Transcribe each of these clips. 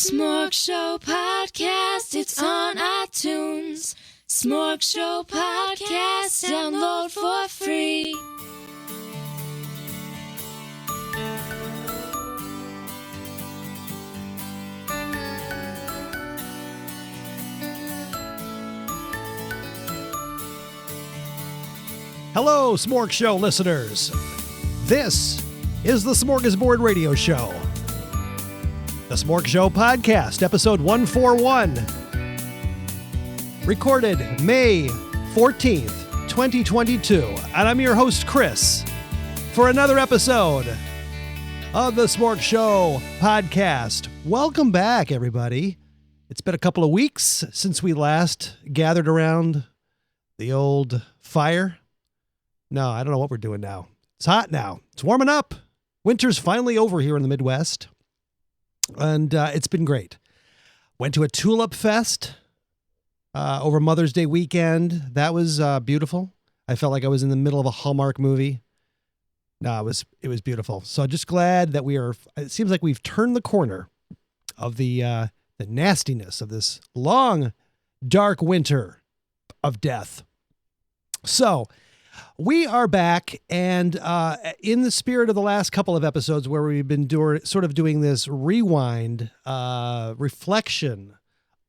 SmorgShow Podcast, it's on iTunes. SmorgShow Podcast, download for free. Hello, SmorgShow listeners. This is the Smorgasbord Radio Show. The SmorgShow Podcast, episode 141. Recorded May 14th, 2022. And I'm your host, Chris, for another episode of the SmorgShow Podcast. Welcome back, everybody. It's been a couple of weeks since we last gathered around the old fire. No, I don't know what we're doing now. It's hot now. It's warming up. Winter's finally over here in the Midwest. And it's been great. Went to a tulip fest over Mother's Day weekend. That was beautiful. I felt like I was in the middle of a Hallmark movie. No, it was beautiful. So just glad that it seems like we've turned the corner of the nastiness of this long, dark winter of death. So we are back, and in the spirit of the last couple of episodes where we've been doing this rewind reflection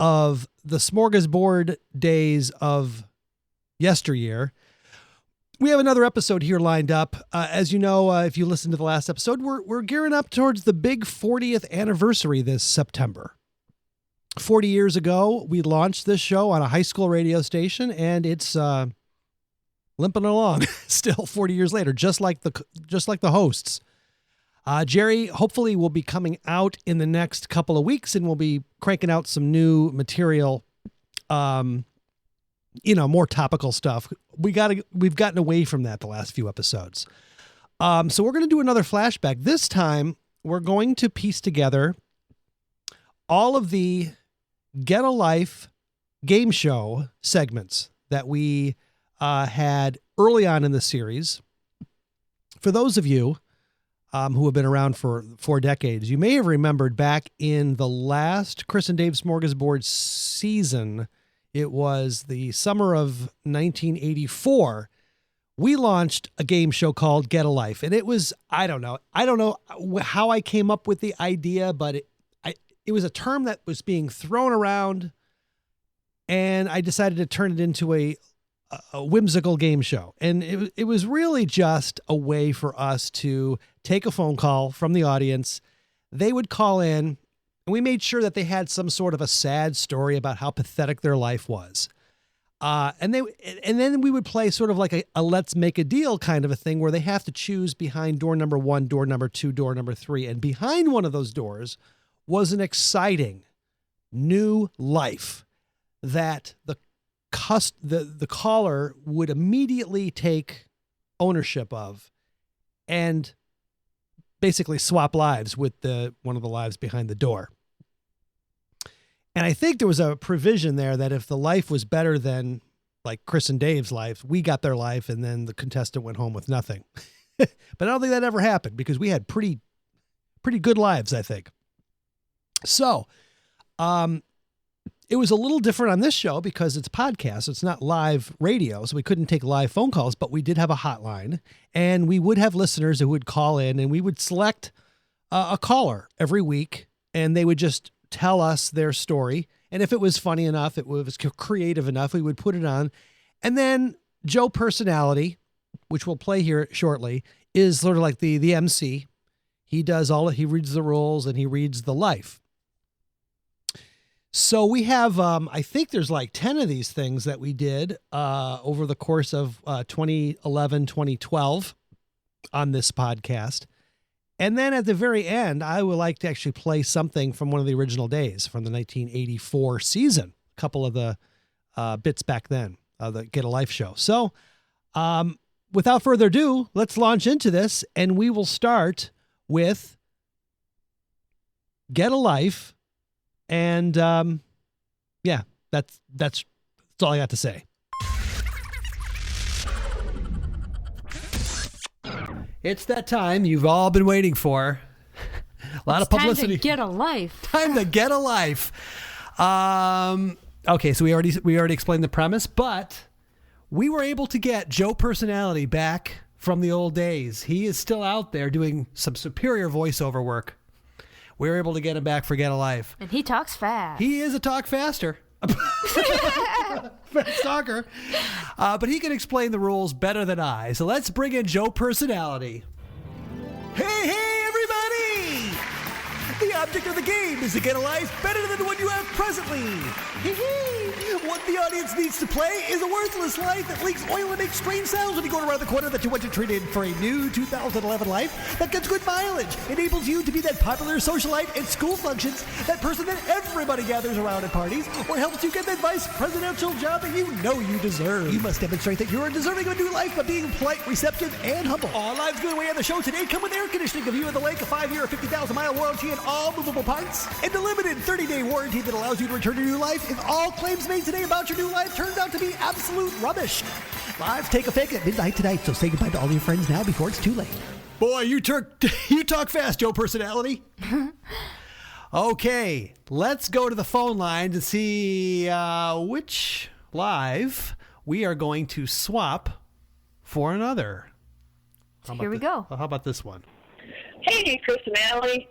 of the smorgasbord days of yesteryear, we have another episode here lined up. As you know, if you listened to the last episode, we're gearing up towards the big 40th anniversary this September. 40 years ago, we launched this show on a high school radio station, and it's limping along still 40 years later, just like the hosts. Jerry hopefully will be coming out in the next couple of weeks, and we'll be cranking out some new material, more topical stuff. We've gotten away from that the last few episodes. So we're going to do another flashback. This time we're going to piece together all of the Get a Life game show segments that we had early on in the series. For those of you who have been around for 4 decades, you may have remembered back in the last Chris and Dave Smorgasbord season, it was the summer of 1984, we launched a game show called Get a Life. And it was, I don't know how I came up with the idea, but it was a term that was being thrown around, and I decided to turn it into a whimsical game show. And it was really just a way for us to take a phone call from the audience. They would call in, and we made sure that they had some sort of a sad story about how pathetic their life was. And then we would play sort of like a let's make a deal kind of a thing where they have to choose behind door number 1, door number 2, door number 3. And behind one of those doors was an exciting new life that the caller would immediately take ownership of and basically swap lives with one of the lives behind the door. And I think there was a provision there that if the life was better than like Chris and Dave's life, we got their life and then the contestant went home with nothing. But I don't think that ever happened because we had pretty good lives, I think. So, it was a little different on this show because it's podcast. It's not live radio, so we couldn't take live phone calls, but we did have a hotline, and we would have listeners who would call in, and we would select a caller every week, and they would just tell us their story. And if it was funny enough, it was creative enough, we would put it on. And then Joe Personality, which we'll play here shortly, is sort of like the MC. He reads the rules and he reads the life. So we have, I think there's like 10 of these things that we did over the course of 2011, 2012 on this podcast. And then at the very end, I would like to actually play something from one of the original days from the 1984 season, a couple of the bits back then, the Get a Life show. So without further ado, let's launch into this, and we will start with Get a Life. And, that's all I got to say. It's that time you've all been waiting for. A lot of publicity. Time to get a life. Time to get a life. Okay, so we already explained the premise, but we were able to get Joe Personality back from the old days. He is still out there doing some superior voiceover work. We were able to get him back for Get a Life. And he talks fast. He is a talk faster. Fast talker. But he can explain the rules better than I. So let's bring in Joe Personality. Hey, everybody! The object of the game is to get a life better than the one you have presently. What the audience needs to play is a worthless life that leaks oil and makes strange sounds when you go around the corner that you want to trade in for a new 2011 life that gets good mileage, enables you to be that popular socialite at school functions, that person that everybody gathers around at parties, or helps you get that vice presidential job that you know you deserve. You must demonstrate that you are deserving of a new life by being polite, receptive, and humble. All lives going away on the show today come with air conditioning, a view of the lake, a 5-year or 50,000-mile warranty on all movable parts, and a limited 30-day warranty that allows you to return your new life if all claims made today about your new life turns out to be absolute rubbish. Lives take effect at midnight tonight, so say goodbye to all your friends now before it's too late. Boy, you talk fast, Joe Personality. Okay, let's go to the phone line to see which live we are going to swap for another. Here we go. How about this one? Hey, Chris and Allie.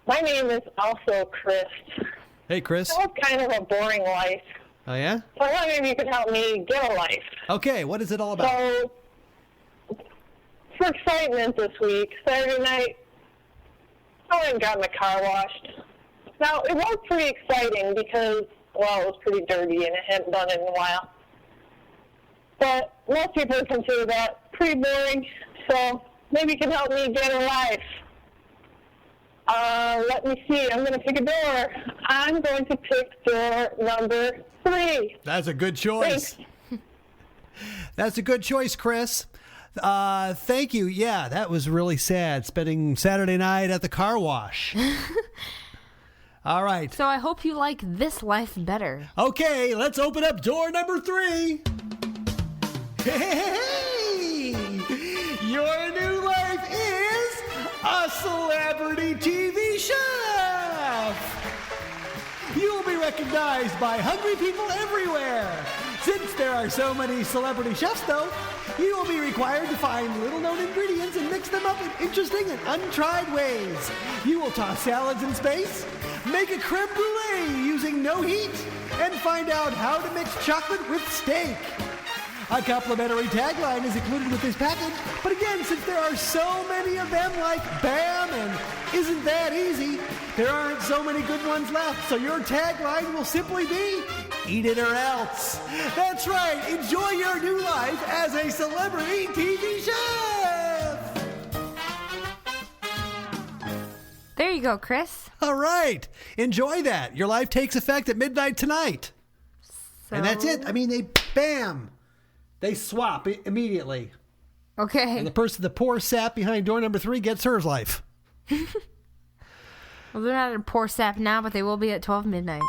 My name is also Chris. Hey, Chris. I have kind of a boring life. Oh, yeah? So I wonder if you could help me get a life. Okay, what is it all about? So, for excitement this week, Saturday night, I went and got my car washed. Now, it was pretty exciting because, well, it was pretty dirty and it hadn't done it in a while. But most people consider that pretty boring, so maybe you can help me get a life. Let me see. I'm going to pick a door. I'm going to pick door number 3. That's a good choice. Thanks. That's a good choice, Chris. Thank you. Yeah, that was really sad, spending Saturday night at the car wash. All right. So I hope you like this life better. Okay, let's open up door number 3. Hey! Your new life is a celebrity TV chef. You will be recognized by hungry people everywhere. Since there are so many celebrity chefs, though, you will be required to find little-known ingredients and mix them up in interesting and untried ways. You will toss salads in space, make a creme brulee using no heat, and find out how to mix chocolate with steak. A complimentary tagline is included with this package, but again, since there are so many of them like BAM and Isn't That Easy, there aren't so many good ones left, so your tagline will simply be, eat it or else. That's right, enjoy your new life as a celebrity TV chef! There you go, Chris. All right, enjoy that. Your life takes effect at midnight tonight. So... And that's it. I mean, they swap immediately. Okay. And the poor sap behind door number 3 gets her life. Well, they're not in poor sap now, but they will be at 12 midnight.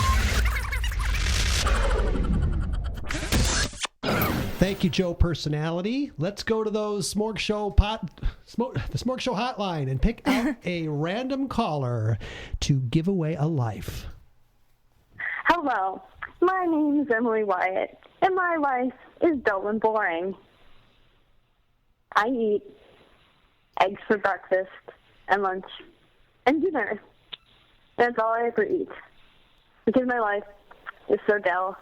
Thank you, Joe Personality. Let's go to those the SmorgShow hotline and pick out a random caller to give away a life. Hello, my name is Emily Wyatt, and my life is dull and boring. I eat eggs for breakfast and lunch and dinner. That's all I ever eat, because my life is so dull.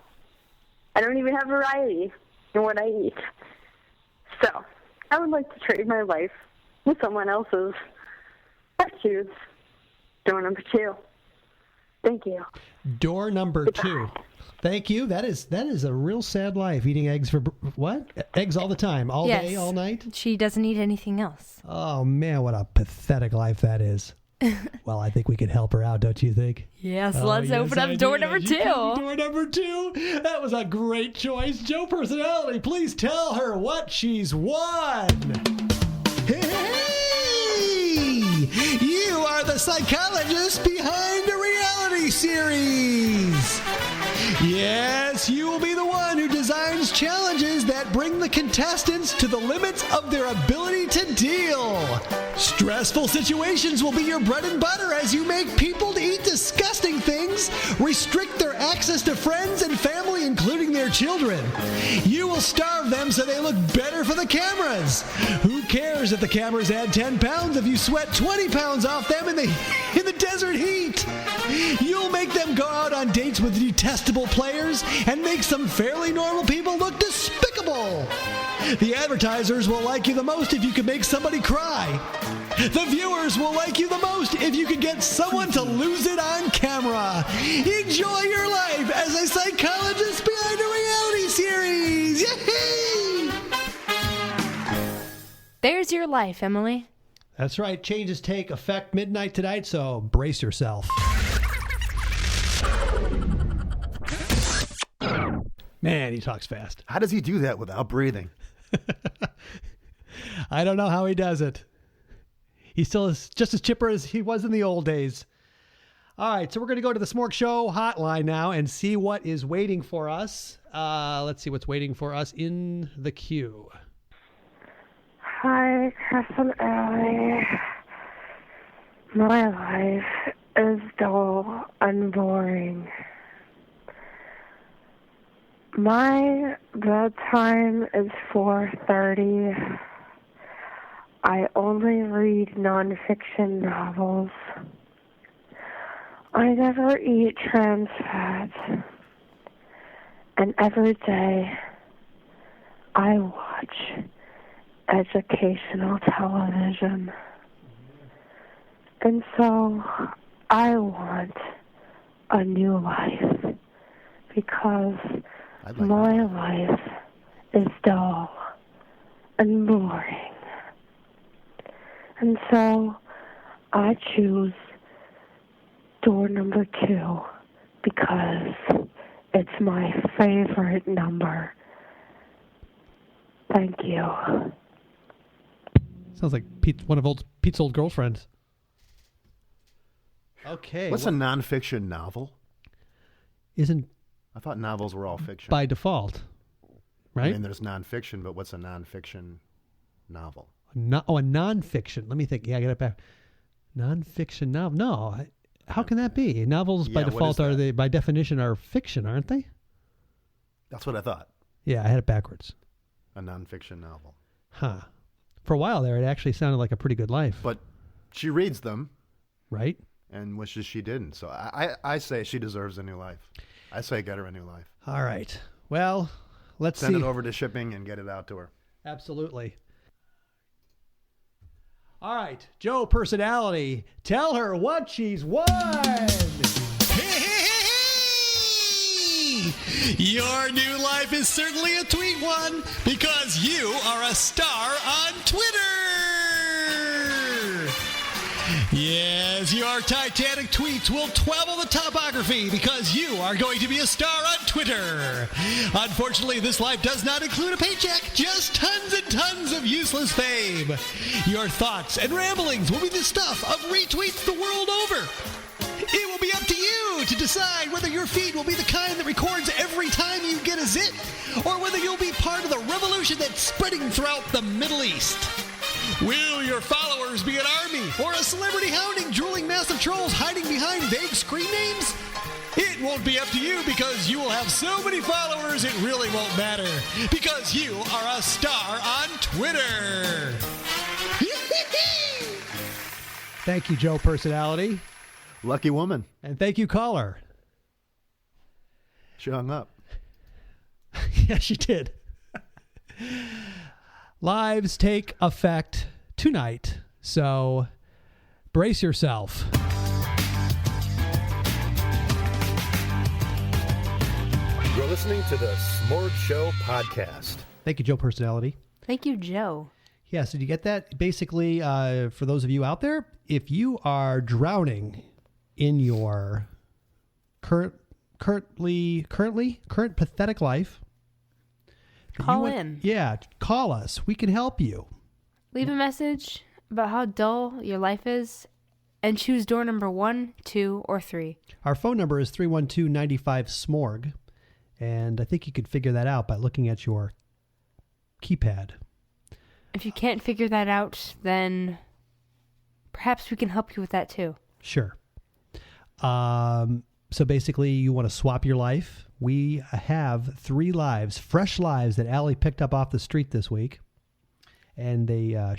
I don't even have variety in what I eat. So, I would like to trade my life with someone else's. I choose door number 2. Thank you. Door number 2. Thank you. That is a real sad life, eating eggs for what? Eggs all the time, all day, all night? She doesn't eat anything else. Oh, man, what a pathetic life that is. Well, I think we can help her out, don't you think? Yes, let's open up door number 2. Door number 2. That was a great choice. Joe Personality, please tell her what she's won. Hey! You are the psychologist behind a reality series. Yes, you will be the one who designs challenges that bring the contestants to the limits of their ability to deal. Stressful situations will be your bread and butter as you make people eat disgusting things, restrict their access to friends and family, including their children. You will starve them so they look better for the cameras. Who cares if the cameras add 10 pounds if you sweat 20 pounds off them in the desert heat? You'll make them go out on dates with detestable players and make some fairly normal people look despicable. The advertisers will like you the most if you can make somebody cry. The viewers will like you the most if you can get someone to lose it on camera. Enjoy your life as a psychologist behind a reality series. Yay! There's your life, Emily. That's right. Changes take effect midnight tonight, so brace yourself. Man, he talks fast. How does he do that without breathing? I don't know how he does it. He still is just as chipper as he was in the old days. All right, so we're going to go to the Smorg Show hotline now and see what is waiting for us. Let's see what's waiting for us in the queue. Hi, Chris and Allie. My life is dull and boring. My bedtime is 4:30. I only read nonfiction novels. I never eat trans fats. And every day I watch educational television. And so I want a new life because my life is dull and boring. And so I choose door number 2 because it's my favorite number. Thank you. Sounds like one of Pete's old girlfriends. Okay. What's a nonfiction novel? I thought novels were all fiction. By default, right? I mean, there's nonfiction, but what's a nonfiction novel? A nonfiction. Let me think. Yeah, I got it back. Nonfiction novel. No, how can that be? Novels by default by definition are fiction, aren't they? That's what I thought. Yeah, I had it backwards. A nonfiction novel. Huh. For a while there, it actually sounded like a pretty good life. But she reads them. Right. And wishes she didn't. So I say she deserves a new life. I say get her a new life. All right. Well, let's Send see. it over to shipping and get it out to her. Absolutely. All right. Joe Personality, tell her what she's won. Your new life is certainly a tweet one because you are a star on Twitter. Yes, your Titanic tweets will travel the topography because you are going to be a star on Twitter. Unfortunately, this life does not include a paycheck, just tons and tons of useless fame. Your thoughts and ramblings will be the stuff of retweets the world over. It will be up to you to decide whether your feed will be the kind that records every time you get a zit, or whether you'll be part of the revolution that's spreading throughout the Middle East. Will your followers be an army or a celebrity hounding drooling mass of trolls hiding behind vague screen names? It won't be up to you because you will have so many followers it really won't matter because you are a star on Twitter. Thank you, Joe Personality. Lucky woman. And thank you, caller. She hung up. Yeah, she did. Lives take effect tonight, so brace yourself. You're listening to the SmorgShow Podcast. Thank you, Joe Personality. Thank you, Joe. Yeah, so did you get that? Basically, for those of you out there, if you are drowning in your current pathetic life, Call in. Yeah, call us. We can help you. Leave a message about how dull your life is and choose door number 1, 2, or 3. Our phone number is 312-95-SMORG, and I think you could figure that out by looking at your keypad. If you can't figure that out, then perhaps we can help you with that too. Sure. So basically, you want to swap your life. We have 3 lives, fresh lives that Allie picked up off the street this week. And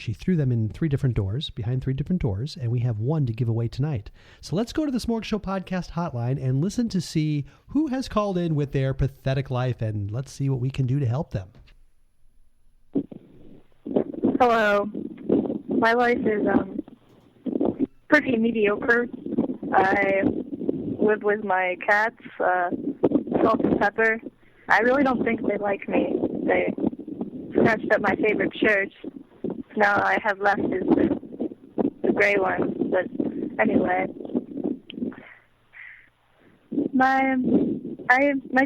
she threw them in 3 different doors, behind 3 different doors, and we have 1 to give away tonight. So let's go to the SmorgShow Podcast hotline and listen to see who has called in with their pathetic life, and let's see what we can do to help them. Hello. My life is pretty mediocre. I live with my cats, Salt and Pepper. I really don't think they like me. They scratched up my favorite shirt. Now I have left is the gray one. But anyway, my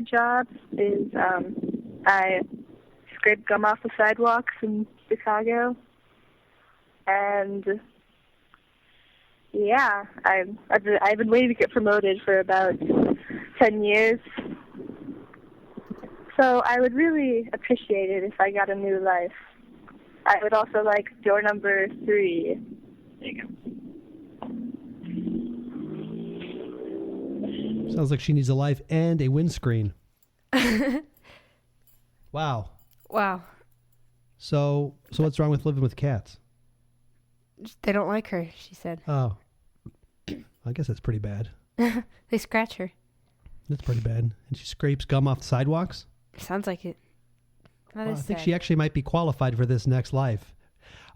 job is I scrape gum off the sidewalks in Chicago, and yeah, I've been waiting to get promoted for about 10 years. So I would really appreciate it if I got a new life. I would also like door number 3. There you go. Sounds like she needs a life and a windscreen. Wow. Wow. So what's wrong with living with cats? They don't like her, she said. Oh. I guess that's pretty bad. They scratch her. That's pretty bad. And she scrapes gum off the sidewalks? Sounds like it. That Well, is I think sad. she actually might be qualified for this next life.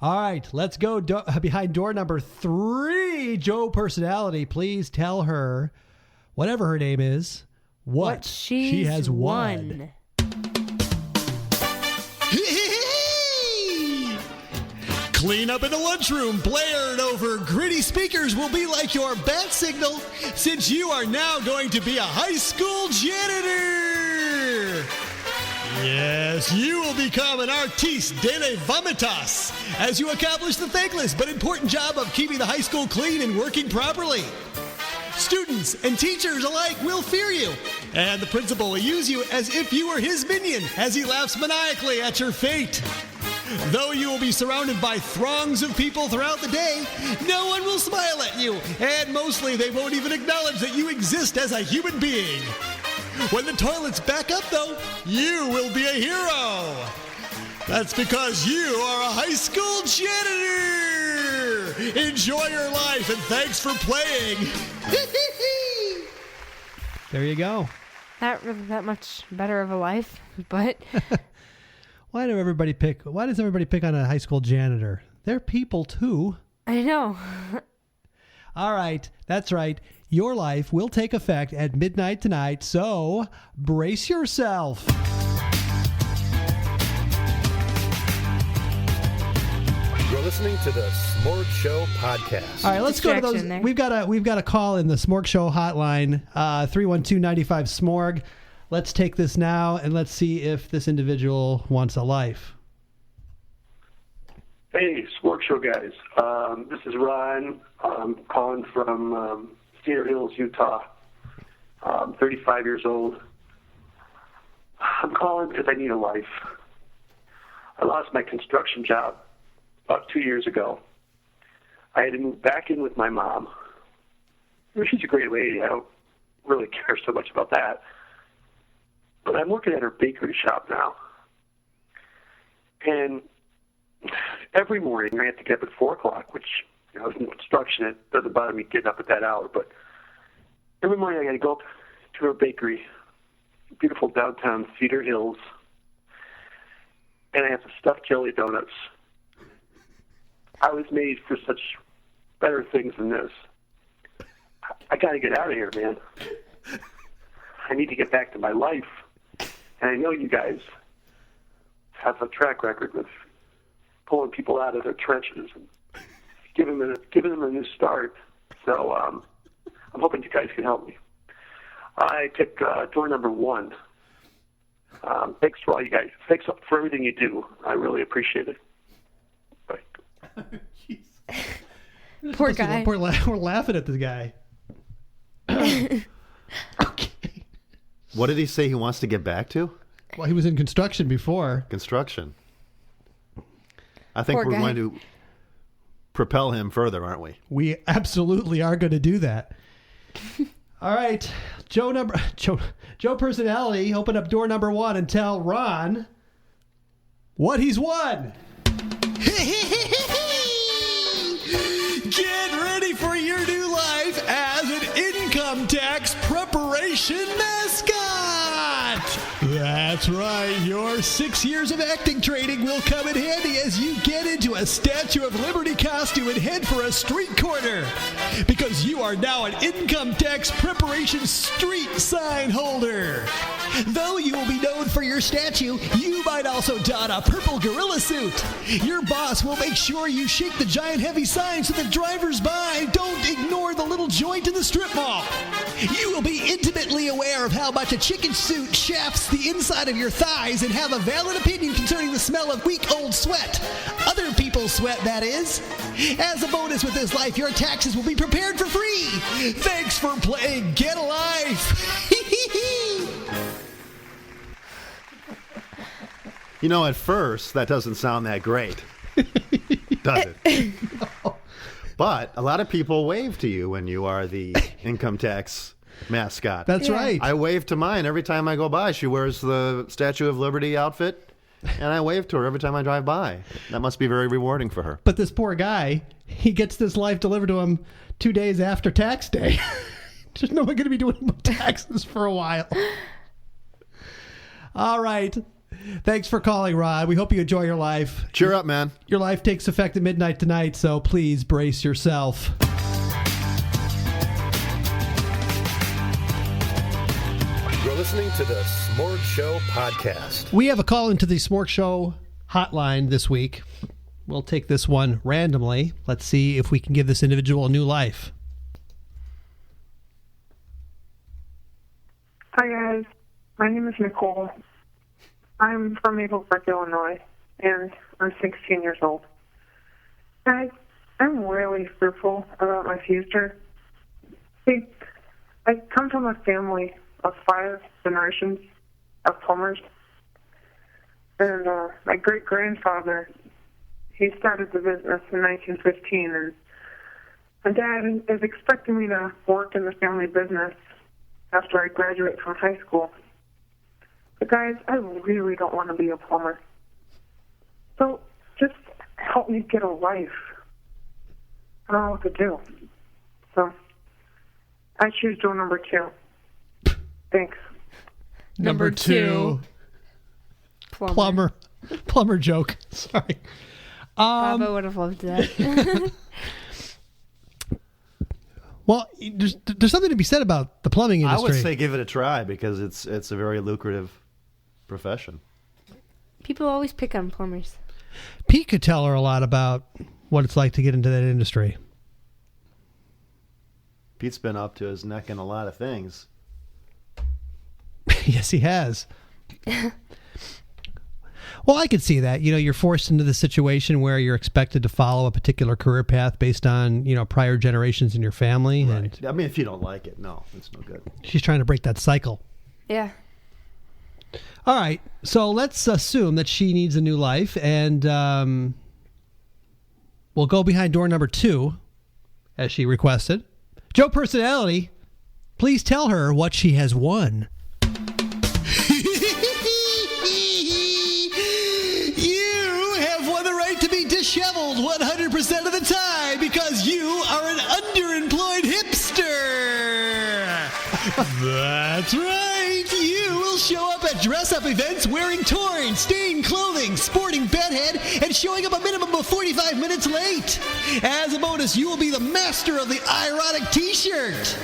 All right, let's go behind door number 3. Joe Personality, please tell her, whatever her name is, what she has won. Clean up in the lunchroom, blared over gritty speakers will be like your bat signal, since you are now going to be a high school janitor. Yes, you will become an artiste de la vomitas as you accomplish the thankless but important job of keeping the high school clean and working properly. Students and teachers alike will fear you, and the principal will use you as if you were his minion as he laughs maniacally at your fate. Though you will be surrounded by throngs of people throughout the day, no one will smile at you, and mostly they won't even acknowledge that you exist as a human being. When the toilets back up, though, you will be a hero. That's because you are a high school janitor. Enjoy your life, and thanks for playing. There you go. Not really that much better of a life, but Why does everybody pick on a high school janitor? They're people too. I know. All right, that's right. Your life will take effect at midnight tonight, so brace yourself. You're listening to the SmorgShow Podcast. All right, let's go to those. Distraction there. We've got a call in the SmorgShow hotline, 312-95-SMORG. Let's take this now and let's see if this individual wants a life. Hey, SmorgShow guys. This is Ron. I'm calling from Cedar Hills, Utah. I'm 35 years old. I'm calling because I need a life. I lost my construction job about 2 years ago. I had to move back in with my mom. She's a great lady. I don't really care so much about that. But I'm working at her bakery shop now. And every morning I have to get up at 4 o'clock, which, I was in construction. It doesn't bother me getting up at that hour. But every morning I got to go up to her bakery, beautiful downtown Cedar Hills, and I have to stuff jelly donuts. I was made for such better things than this. I got to get out of here, man. I need to get back to my life. And I know you guys have a track record with pulling people out of their trenches and giving them a new start. So I'm hoping you guys can help me. I pick door number 1. Thanks for all you guys. Thanks for everything you do. I really appreciate it. Bye. Poor guy. We're laughing at this guy. Okay. What did he say he wants to get back to? Well, he was in construction before. Construction. I think Poor we're guy. going to propel him further, aren't we? We absolutely are going to do that. All right. Joe Personality, open up door number 1 and tell Ron what he's won. Get ready for your new life as an income tax preparation mascot. That's right. Your 6 years of acting training will come in handy as you get into a Statue of Liberty costume and head for a street corner. Because you are now an income tax preparation street sign holder. Though you will be known for your statue, you might also don a purple gorilla suit. Your boss will make sure you shake the giant heavy sign so that drivers by don't ignore the little joint in the strip mall. You will be intimately aware of how much a chicken suit shafts the inside of your thighs and have a valid opinion concerning the smell of week-old sweat. Other people's sweat, that is. As a bonus with this life, your taxes will be prepared for free. Thanks for playing Get a Life. You know, at first, that doesn't sound that great, does it? No. But a lot of people wave to you when you are the income tax mascot. That's right. I wave to mine every time I go by. She wears the Statue of Liberty outfit, and I wave to her every time I drive by. That must be very rewarding for her. But this poor guy, he gets this life delivered to him 2 days after tax day. There's no one going to be doing taxes for a while. All right. Thanks for calling, Rod. We hope you enjoy your life. Cheer up, man. Your life takes effect at midnight tonight, so please brace yourself. You're listening to the SmorgShow Podcast. We have a call into the SmorgShow hotline this week. We'll take this one randomly. Let's see if we can give this individual a new life. Hi, guys. My name is Nicole. I'm from Maple Brook, Illinois, and I'm 16 years old. I'm really fearful about my future. See, I come from a family of 5 generations of plumbers, and my great-grandfather, he started the business in 1915, and my dad is expecting me to work in the family business after I graduate from high school. But guys, I really don't want to be a plumber. So just help me get a life. I don't know what to do. So I choose door number 2. Thanks. Number 2. Plumber joke. Sorry. Papa would have loved that. Well, there's something to be said about the plumbing industry. I would say give it a try because it's a very lucrative profession. People always pick on plumbers. Pete could tell her a lot about what it's like to get into that industry. Pete's been up to his neck in a lot of things. Yes, he has. Well, I could see that. You know, you're forced into the situation where you're expected to follow a particular career path based on, prior generations in your family. Right. And I mean, if you don't like it, no, it's no good. She's trying to break that cycle. Yeah. All right. So let's assume that she needs a new life, and we'll go behind door number 2, as she requested. Joe Personality, please tell her what she has won. Disheveled 100% of the time because you are an underemployed hipster. That's right. You will show up at dress-up events wearing torn, stained clothing, sporting bedhead, and showing up a minimum of 45 minutes late. As a bonus, you will be the master of the ironic t-shirt.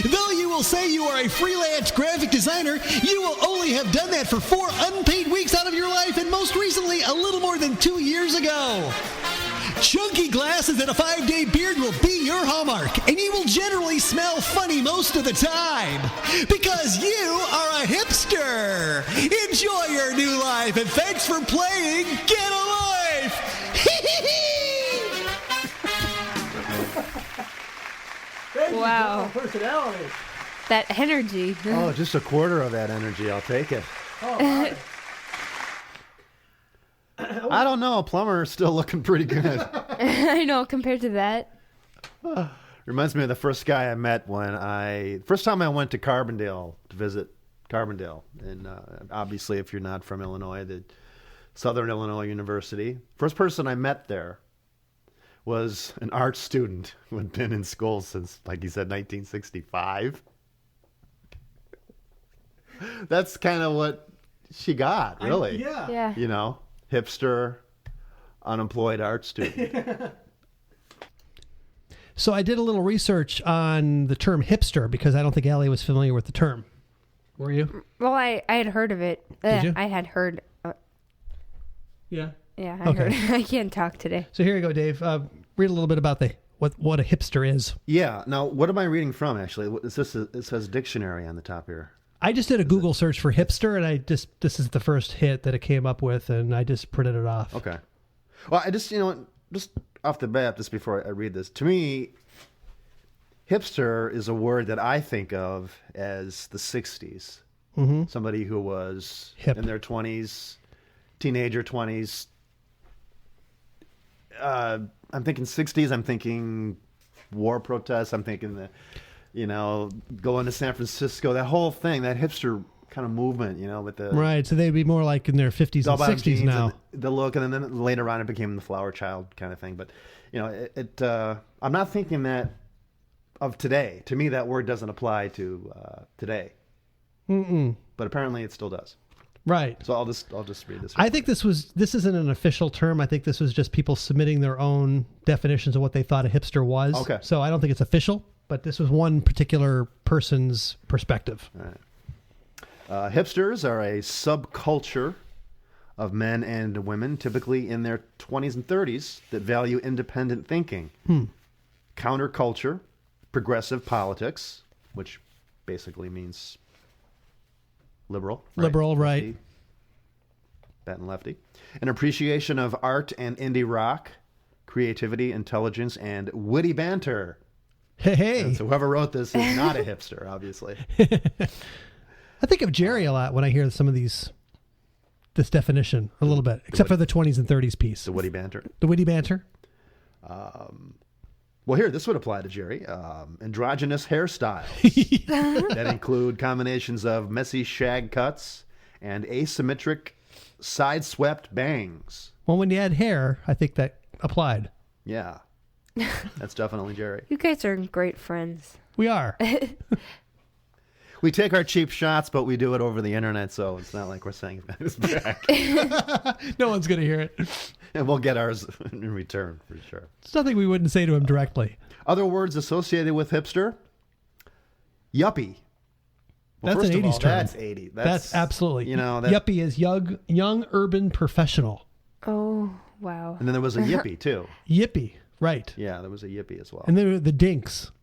Though you will say you are a freelance graphic designer, you will only have done that for 4 unpaid weeks out of your life, and most recently, a little more than 2 years ago. Chunky glasses and a 5-day beard will be your hallmark, and you will generally smell funny most of the time. Because you are a hipster. Enjoy your new life, and thanks for playing Get a Life. Wow. Personality. That energy. Oh, just a quarter of that energy. I'll take it. Oh, I don't know. Plumber's still looking pretty good. I know, compared to that. Reminds me of the first guy I met first time I went to Carbondale to visit Carbondale. And obviously, if you're not from Illinois, the Southern Illinois University. First person I met there was an art student who had been in school since, like he said, 1965. That's kind of what she got, really. Yeah. You know, hipster, unemployed art student. So I did a little research on the term hipster because I don't think Allie was familiar with the term. Were you? Well, I had heard of it. Did you? I had heard. Yeah. Yeah, I heard. I can't talk today. So here you go, Dave. Read a little bit about what a hipster is. Yeah. Now, what am I reading from, actually? What is this? It says dictionary on the top here. I just did a Google search for hipster, and this is the first hit that it came up with, and I just printed it off. Okay. Well, I just, just off the bat, just before I read this, to me, hipster is a word that I think of as the 60s. Mm-hmm. Somebody who was hip in their 20s, teenager 20s. I'm thinking 60s. I'm thinking war protests. I'm thinking going to San Francisco. That whole thing, that hipster kind of movement, with the right. So they'd be more like in their 50s and 60s now. The look, and then later on, it became the flower child kind of thing. But I'm not thinking that of today. To me, that word doesn't apply to today. Mm-mm. But apparently, it still does. Right. So I'll just read this. I think this isn't an official term. I think this was just people submitting their own definitions of what they thought a hipster was. Okay. So I don't think it's official, but this was one particular person's perspective. All right. Hipsters are a subculture of men and women, typically in their 20s and 30s, that value independent thinking, counterculture, progressive politics, which basically means liberal. Liberal, right. Lefty, bat and lefty. An appreciation of art and indie rock, creativity, intelligence, and witty banter. Hey. And so whoever wrote this is not a hipster, obviously. I think of Jerry a lot when I hear some of this definition a little bit, except for the 20s and 30s piece. The witty banter. The witty banter. Well, here, this would apply to Jerry. Androgynous hairstyles that include combinations of messy shag cuts and asymmetric side-swept bangs. Well, when you add hair, I think that applied. Yeah. That's definitely Jerry. You guys are great friends. We are. We take our cheap shots, but we do it over the internet, so it's not like we're saying it's back. No one's going to hear it. And we'll get ours in return, for sure. It's nothing we wouldn't say to him directly. Other words associated with hipster? Yuppie. Well, that's an 80s term. That's 80. That's absolutely. Yuppie is young urban professional. Oh, wow. And then there was a yippie, too. Yippie, right. Yeah, there was a yippie as well. And then the dinks.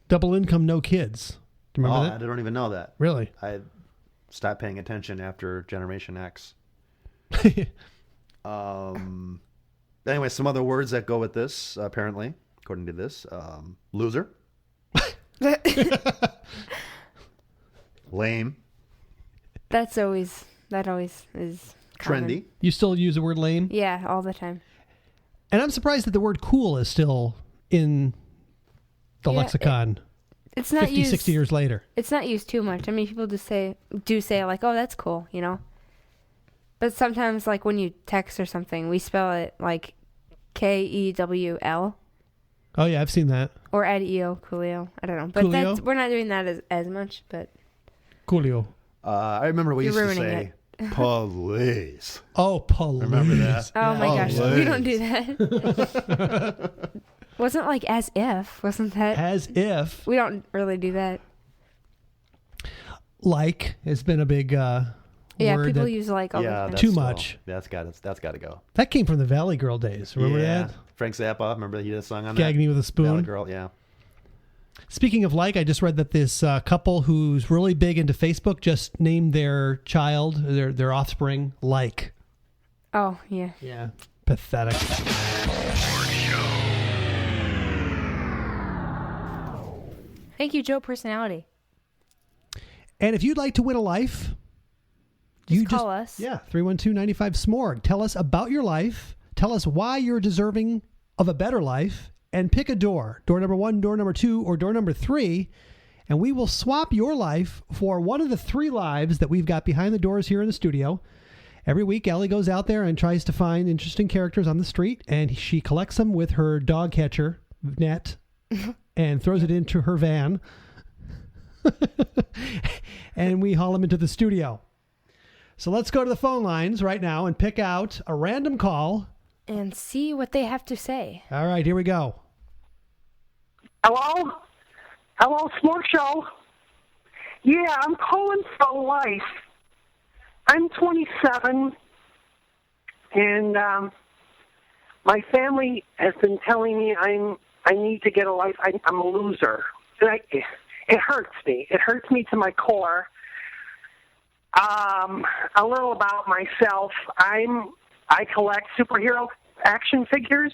Double income, no kids. Do you remember that? I don't even know that. Really? I stopped paying attention after Generation X. Anyway, some other words that go with this, apparently, according to this. Loser. Lame. That always is common. Trendy. You still use the word lame? Yeah, all the time. And I'm surprised that the word cool is still in the lexicon. It's not 50, used, 60 years later. It's not used too much. I mean, people do say like, oh, that's cool, But sometimes, like, when you text or something, we spell it like Kewl. Oh, yeah, I've seen that. Or Adio, Coolio. I don't know. But we're not doing that as much, but... Coolio. I remember we used to say, police. Oh, police. Remember that? Oh, my gosh. We don't do that. Wasn't like as if, wasn't that? As if. We don't really do that. Like has been a big word. People use like all the time. Too much. That's got to go. That came from the Valley Girl days. Remember that? Frank Zappa. Remember he did a song on Gag that? Me with a Spoon. Valley Girl, yeah. Speaking of like, I just read that this couple who's really big into Facebook just named their child, their offspring, Like. Oh, yeah. Yeah. Pathetic. Thank you, Joe Personality. And if you'd like to win a life, just call us. Yeah, 312-95-SMORG. Tell us about your life. Tell us why you're deserving of a better life and pick a door number 1, door number 2, or door number 3, and we will swap your life for one of the 3 lives that we've got behind the doors here in the studio. Every week, Ellie goes out there and tries to find interesting characters on the street, and she collects them with her dog catcher net and throws it into her van. And we haul them into the studio. So let's go to the phone lines right now and pick out a random call. And see what they have to say. All right, here we go. Hello? Hello, SmorgShow. Yeah, I'm calling for life. I'm 27, and my family has been telling me I need to get a life. I'm a loser. And it hurts me. It hurts me to my core. A little about myself. I collect superhero action figures.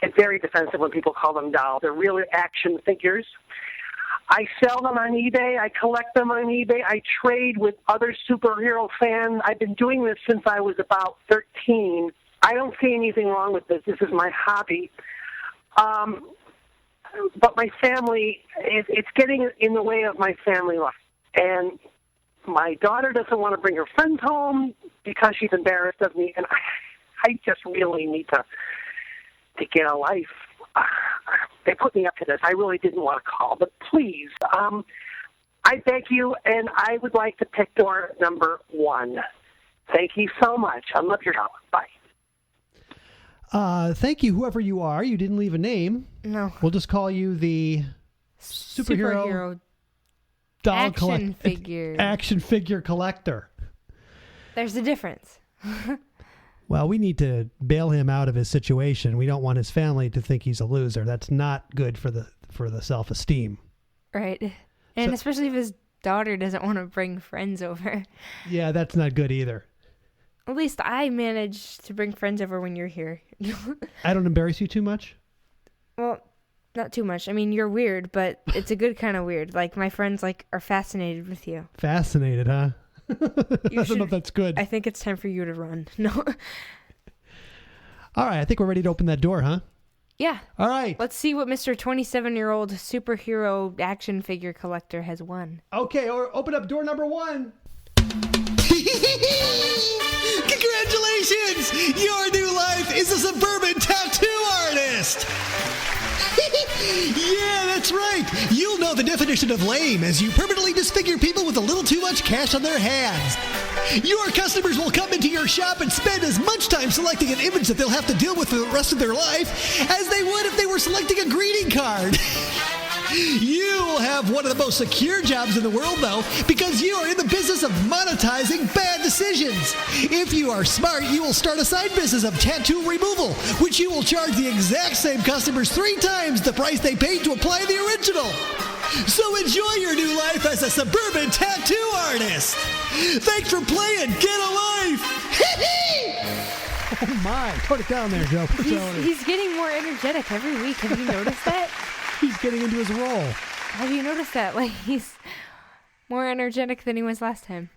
Get very defensive when people call them dolls. They're really action figures. I sell them on eBay. I collect them on eBay. I trade with other superhero fans. I've been doing this since I was about 13. I don't see anything wrong with this. This is my hobby. But my family, it's getting in the way of my family life. And my daughter doesn't want to bring her friends home because she's embarrassed of me. And I just really need to get a life. They put me up to this. I really didn't want to call, but please, I beg you, and I would like to pick door number 1. Thank you so much. I love your help. Bye. Thank you, whoever you are. You didn't leave a name. No. We'll just call you the superhero doll action figure. Action figure collector. There's a difference. Well, we need to bail him out of his situation. We don't want his family to think he's a loser. That's not good for the self-esteem. Right. And especially if his daughter doesn't want to bring friends over. Yeah, that's not good either. At least I manage to bring friends over when you're here. I don't embarrass you too much? Well, not too much. I mean, you're weird, but it's a good kind of weird. Like, my friends are fascinated with you. Fascinated, huh? I don't know if that's good. I think it's time for you to run. No. All right, I think we're ready to open that door, huh? Yeah. All right. Let's see what Mr. 27-year-old superhero action figure collector has won. Okay, or open up door number 1. Congratulations! Your new life is a suburban tattoo artist! Yeah, that's right. You'll know the definition of lame as you permanently disfigure people with a little too much cash on their hands. Your customers will come into your shop and spend as much time selecting an image that they'll have to deal with for the rest of their life as they would if they were selecting a greeting card. You will have one of the most secure jobs in the world, though, because you are in the business of monetizing bad decisions. If you are smart, you will start a side business of tattoo removal, which you will charge the exact same customers 3 times the price they paid to apply the original. So enjoy your new life as a suburban tattoo artist. Thanks for playing. Get a life. Oh, my. Put it down there, Joe. He's getting more energetic every week. Have you noticed that? He's getting into his role. Have you noticed that? He's more energetic than he was last time.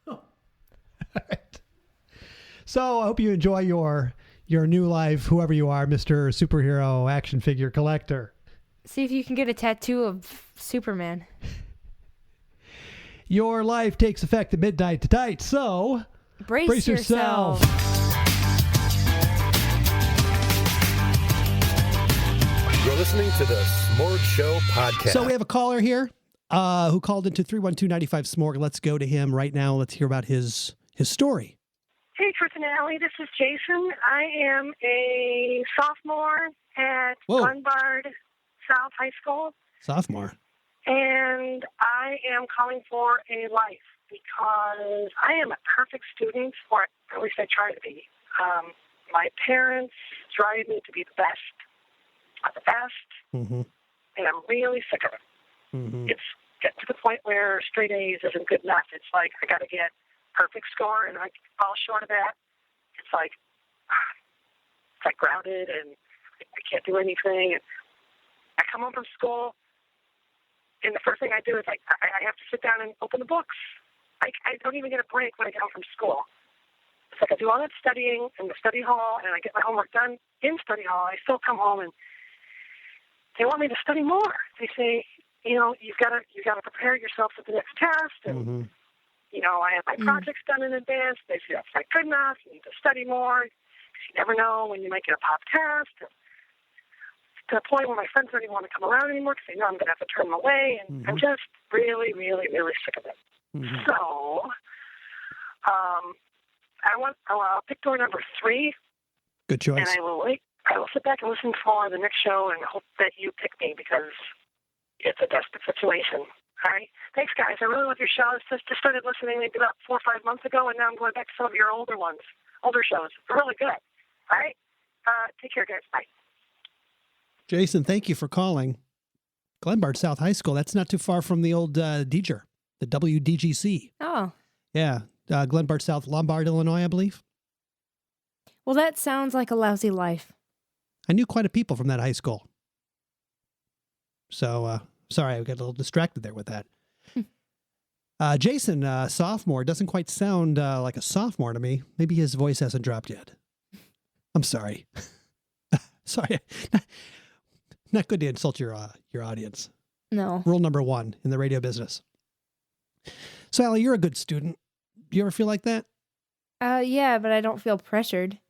All right. So I hope you enjoy your new life, whoever you are, Mr. Superhero Action Figure Collector. See if you can get a tattoo of Superman. Your life takes effect at midnight tonight, so brace yourself. You're listening to the SmorgShow Podcast. So we have a caller here who called into 312-95-SMORG. Let's go to him right now. Let's hear about his story. Hey, Chris and Allie, this is Jason. I am a sophomore at Glenbard South High School. Sophomore. And I am calling for a life because I am a perfect student, or at least I try to be. My parents drive me to be the best. The best, and I'm really sick of it. It's getting to the point where straight A's isn't good enough. It's like I got to get perfect score, and I fall short of that. It's like grounded, and I can't do anything. And I come home from school, and the first thing I do is I have to sit down and open the books. I don't even get a break when I get home from school. It's like I do all that studying in the study hall, and I get my homework done in study hall. I still come home, and they want me to study more. They say, you've got to prepare yourself for the next test, and I have my projects done in advance. They say that's not good enough. You need to study more. You never know when you might get a pop test. To the point where my friends don't even want to come around anymore because they know I'm going to have to turn them away, and I'm just really, really, really sick of it. So, I'll pick door number 3. Good choice. And I will sit back and listen for the next show and hope that you pick me because it's a desperate situation. All right. Thanks, guys. I really love your shows. Just started listening maybe about 4 or 5 months ago, and now I'm going back to some of your older shows. They're really good. All right. Take care, guys. Bye. Jason, thank you for calling. Glenbard South High School. That's not too far from the old DGer, the WDGC. Oh. Yeah. Glenbard South, Lombard, Illinois, I believe. Well, that sounds like a lousy life. I knew quite a people from that high school. So, sorry, I got a little distracted there with that. Jason, sophomore, doesn't quite sound like a sophomore to me. Maybe his voice hasn't dropped yet. I'm sorry. Sorry. Not good to insult your audience. No. Rule number 1 in the radio business. So, Allie, you're a good student. Do you ever feel like that? Yeah, but I don't feel pressured.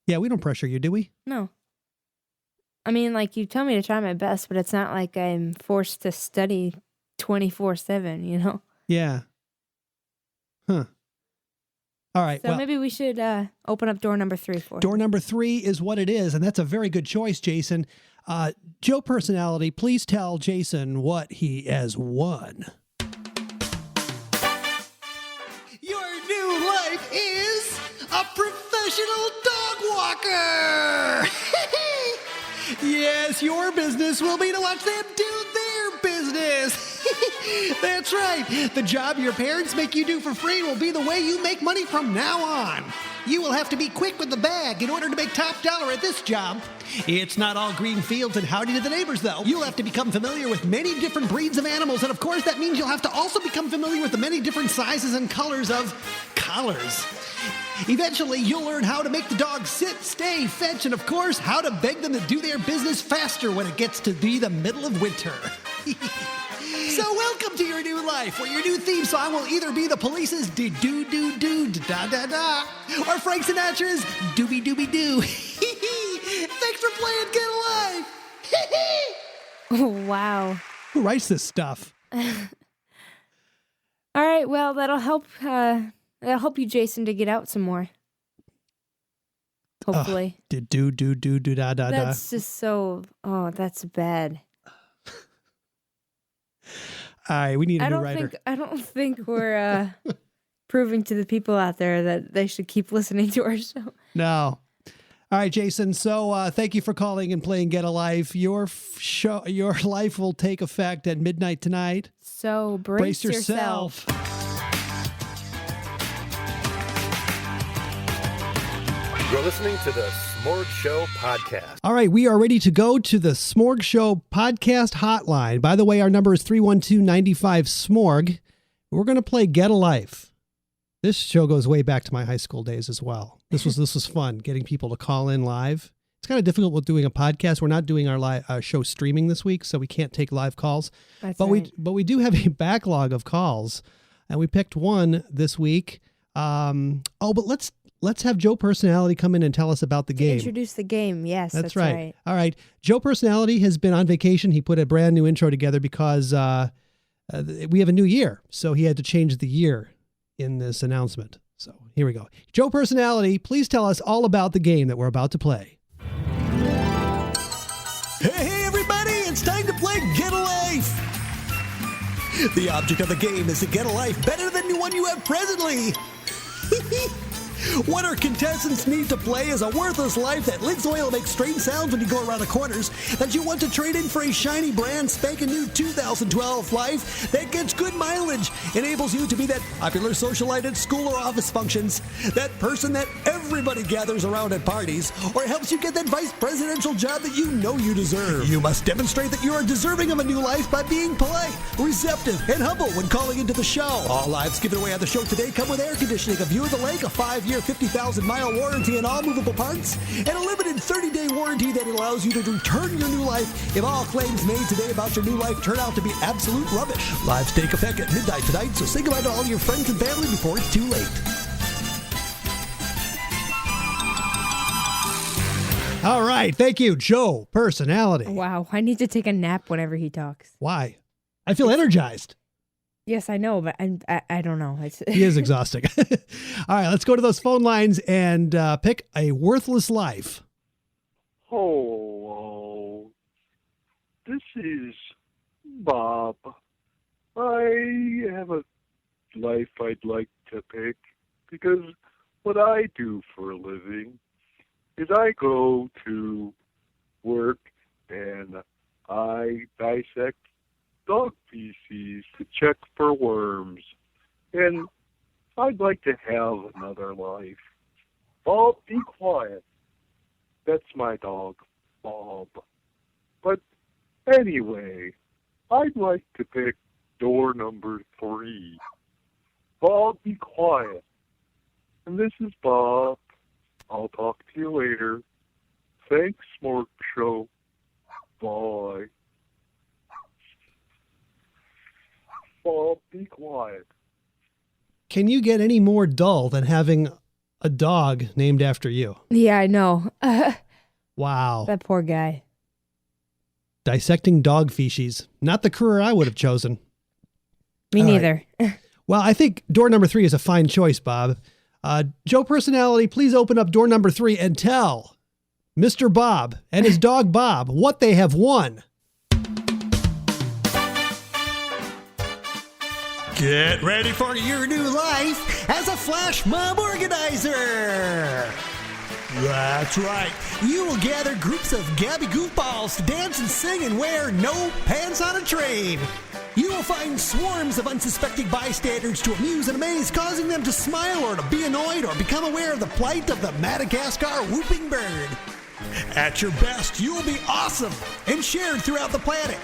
Yeah, we don't pressure you, do we? No. I mean, like, you tell me to try my best, but it's not like I'm forced to study 24/7, you know? Yeah. Huh. All right. So maybe we should open up door number 3 for Door number 3 is what it is, and that's a very good choice, Jason. Joe Personality, please tell Jason what he has won. Your new life is a professional dog walker. Yes, your business will be to watch them do their business. That's right. The job your parents make you do for free will be the way you make money from now on. You will have to be quick with the bag in order to make top dollar at this job. It's not all green fields and howdy to the neighbors, though. You'll have to become familiar with many different breeds of animals, and of course that means you'll have to also become familiar with the many different sizes and colors of collars. Eventually, you'll learn how to make the dog sit, stay, fetch, and of course, how to beg them to do their business faster when it gets to be the middle of winter. So welcome to your new life, where your new theme song will either be the Police's do-do-do-da-da-da, or Frank Sinatra's doobie-doobie-doo. Thanks for playing Get Alive. Oh, wow. Who writes this stuff? All right, well, that'll help you, Jason, to get out some more. Hopefully. Do-do-do-do-da-da-da. That's just so... Oh, that's bad. All right, we need a new writer. I don't think we're proving to the people out there that they should keep listening to our show. No. All right, Jason. So thank you for calling and playing Get a Life. Your life will take effect at midnight tonight. So brace yourself. You're listening to the SmorgShow Podcast. All right, we are ready to go to the SmorgShow Podcast hotline. By the way, our number is 312-95-SMORG. We're going to play Get a Life. This show goes way back to my high school days as well. This was fun, getting people to call in live. It's kind of difficult with doing a podcast. We're not doing our live show streaming this week, so we can't take live calls. But we do have a backlog of calls, and we picked one this week. But let's have Joe Personality come in and tell us about the game. Introduce the game. Yes, that's right. All right. Joe Personality has been on vacation. He put a brand new intro together because we have a new year. So he had to change the year in this announcement. So here we go. Joe Personality, please tell us all about the game that we're about to play. Hey, everybody, it's time to play Get a Life. The object of the game is to get a life better than the one you have presently. What our contestants need to play is a worthless life that licks oil, makes strange sounds when you go around the corners, that you want to trade in for a shiny brand spanking new 2012 life that gets good mileage, enables you to be that popular socialite at school or office functions, that person that everybody gathers around at parties, or helps you get that vice presidential job that you know you deserve. You must demonstrate that you are deserving of a new life by being polite, receptive, and humble when calling into the show. All lives given away on the show today come with air conditioning, a view of the lake, a 5-year 50,000-mile warranty on all movable parts and a limited 30-day warranty that allows you to return your new life if all claims made today about your new life turn out to be absolute rubbish. Lives take effect at midnight tonight, so say goodbye to all your friends and family before it's too late. All right. Thank you, Joe Personality. Wow. I need to take a nap whenever he talks. Why? I feel energized. Yes, I know, but I don't know. He is exhausting. All right. Let's go to those phone lines and pick a worthless life. Hello. This is Bob. I have a life I'd like to pick because what I do for a living is I go to work and I dissect dog feces to check for worms. And I'd like to have another life. Bob, be quiet. That's my dog, Bob. But anyway, I'd like to pick door number 3. Bob, be quiet. And this is Bob. I'll talk to you later. Thanks, Smorg Show. Bye. Bob, be quiet. Can you get any more dull than having a dog named after you? Yeah, I know. Wow. That poor guy. Dissecting dog feces. Not the career I would have chosen. Me neither. Right. Well, I think door number 3 is a fine choice, Bob. Joe Personality, please open up door number 3 and tell Mr. Bob and his dog Bob what they have won. Get ready for your new life as a flash mob organizer. That's right. You will gather groups of gabby goofballs to dance and sing and wear no pants on a train. You will find swarms of unsuspecting bystanders to amuse and amaze, causing them to smile or to be annoyed or become aware of the plight of the Madagascar whooping bird. At your best, you will be awesome and shared throughout the planet.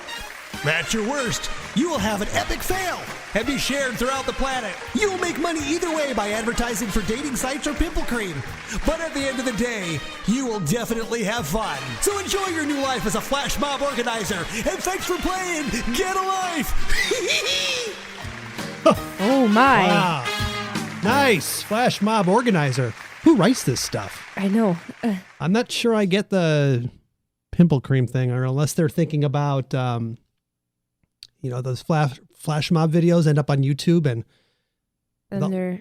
At your worst, you will have an epic fail and be shared throughout the planet. You will make money either way by advertising for dating sites or pimple cream. But at the end of the day, you will definitely have fun. So enjoy your new life as a flash mob organizer. And thanks for playing Get a Life. Oh, my. Wow. Nice. Flash mob organizer. Who writes this stuff? I know. I'm not sure I get the pimple cream thing, or unless they're thinking about, those flash mob videos end up on YouTube and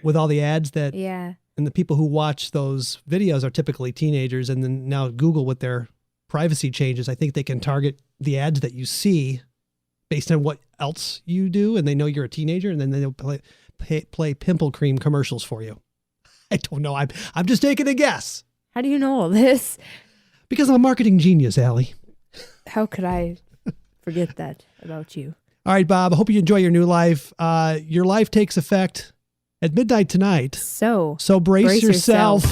with all the ads that, yeah. And the people who watch those videos are typically teenagers. And then now Google, with their privacy changes, I think they can target the ads that you see based on what else you do. And they know you're a teenager, and then they'll play pimple cream commercials for you. I don't know. I'm just taking a guess. How do you know all this? Because I'm a marketing genius, Allie. How could I forget that about you? All right, Bob, I hope you enjoy your new life. Your life takes effect at midnight tonight. So brace yourself.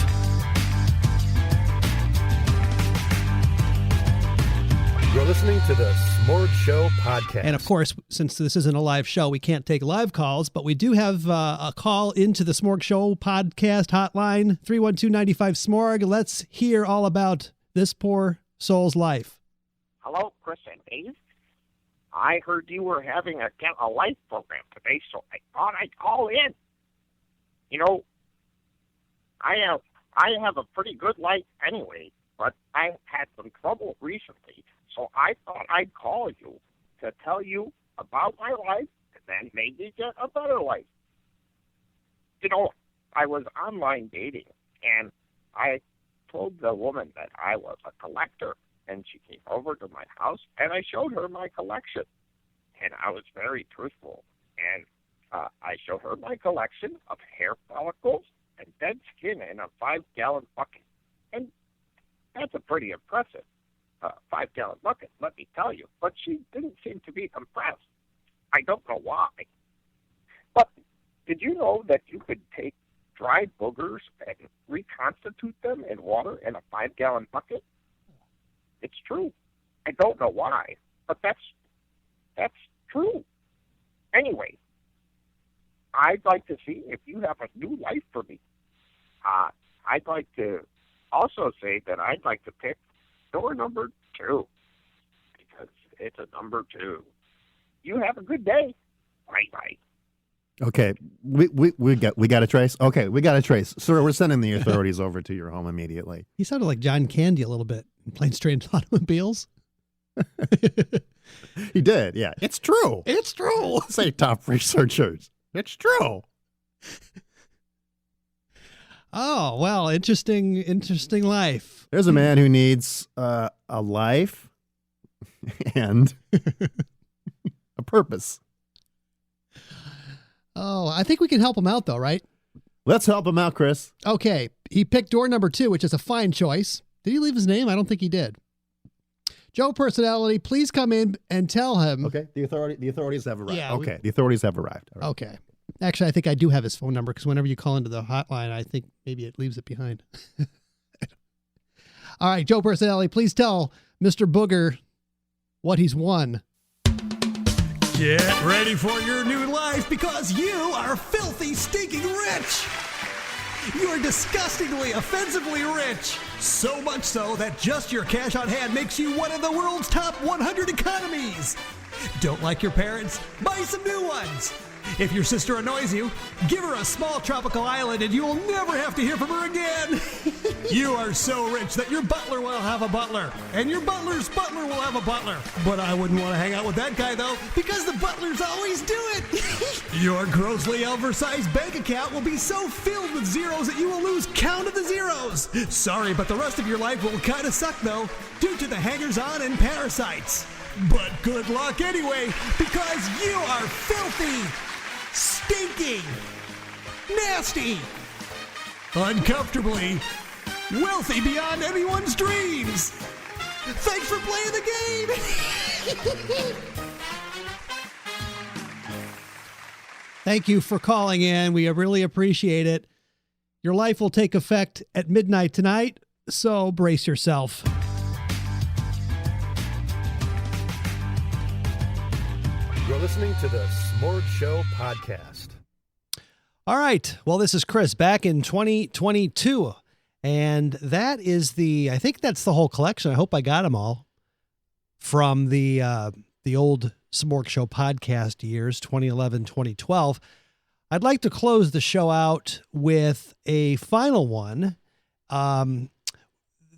You're listening to the SmorgShow Podcast. And of course, since this isn't a live show, we can't take live calls, but we do have a call into the SmorgShow Podcast hotline, 312-95-SMORG. Let's hear all about this poor soul's life. Hello, Chris and Dave. I heard you were having a life program today, so I thought I'd call in. You know, I have a pretty good life anyway, but I had some trouble recently, so I thought I'd call you to tell you about my life and then maybe get a better life. You know, I was online dating, and I told the woman that I was a collector, and she came over to my house, and I showed her my collection. And I was very truthful. And I showed her my collection of hair follicles and dead skin in a 5-gallon bucket. And that's a pretty impressive 5-gallon bucket, let me tell you. But she didn't seem to be impressed. I don't know why. But did you know that you could take dried boogers and reconstitute them in water in a 5-gallon bucket? It's true. I don't know why, but that's true. Anyway, I'd like to see if you have a new life for me. I'd like to also say that I'd like to pick door number 2 because it's a number 2. You have a good day. Bye. Okay, we got a trace. Okay, we got a trace. Sir, we're sending the authorities over to your home immediately. He sounded like John Candy a little bit in Planes, Trains, Automobiles. He did, yeah. It's true. It's true. Say top researchers. It's true. Oh, well, interesting life. There's a man who needs a life and a purpose. Oh, I think we can help him out, though, right? Let's help him out, Chris. Okay. He picked door number 2, which is a fine choice. Did he leave his name? I don't think he did. Joe Personality, please come in and tell him. Okay. The authorities have arrived. Yeah, okay. The authorities have arrived. All right. Okay. Actually, I think I do have his phone number because whenever you call into the hotline, I think maybe it leaves it behind. All right, Joe Personality, please tell Mr. Booger what he's won. Get ready for your new life because you are filthy, stinking rich. You are disgustingly, offensively rich. So much so that just your cash on hand makes you one of the world's top 100 economies. Don't like your parents? Buy some new ones. If your sister annoys you, give her a small tropical island and you will never have to hear from her again. You are so rich that your butler will have a butler, and your butler's butler will have a butler. But I wouldn't want to hang out with that guy, though, because the butlers always do it. Your grossly oversized bank account will be so filled with zeros that you will lose count of the zeros. Sorry, but the rest of your life will kind of suck, though, due to the hangers-on and parasites. But good luck anyway, because you are filthy, stinking, nasty, uncomfortably wealthy beyond anyone's dreams. Thanks for playing the game. Thank you for calling in. We really appreciate it. Your life will take effect at midnight tonight, so brace yourself. You're listening to the SmorgShow Podcast. All right. Well, this is Chris back in 2022. And that is I think that's the whole collection. I hope I got them all from the old SmorgShow Podcast years, 2011, 2012. I'd like to close the show out with a final one.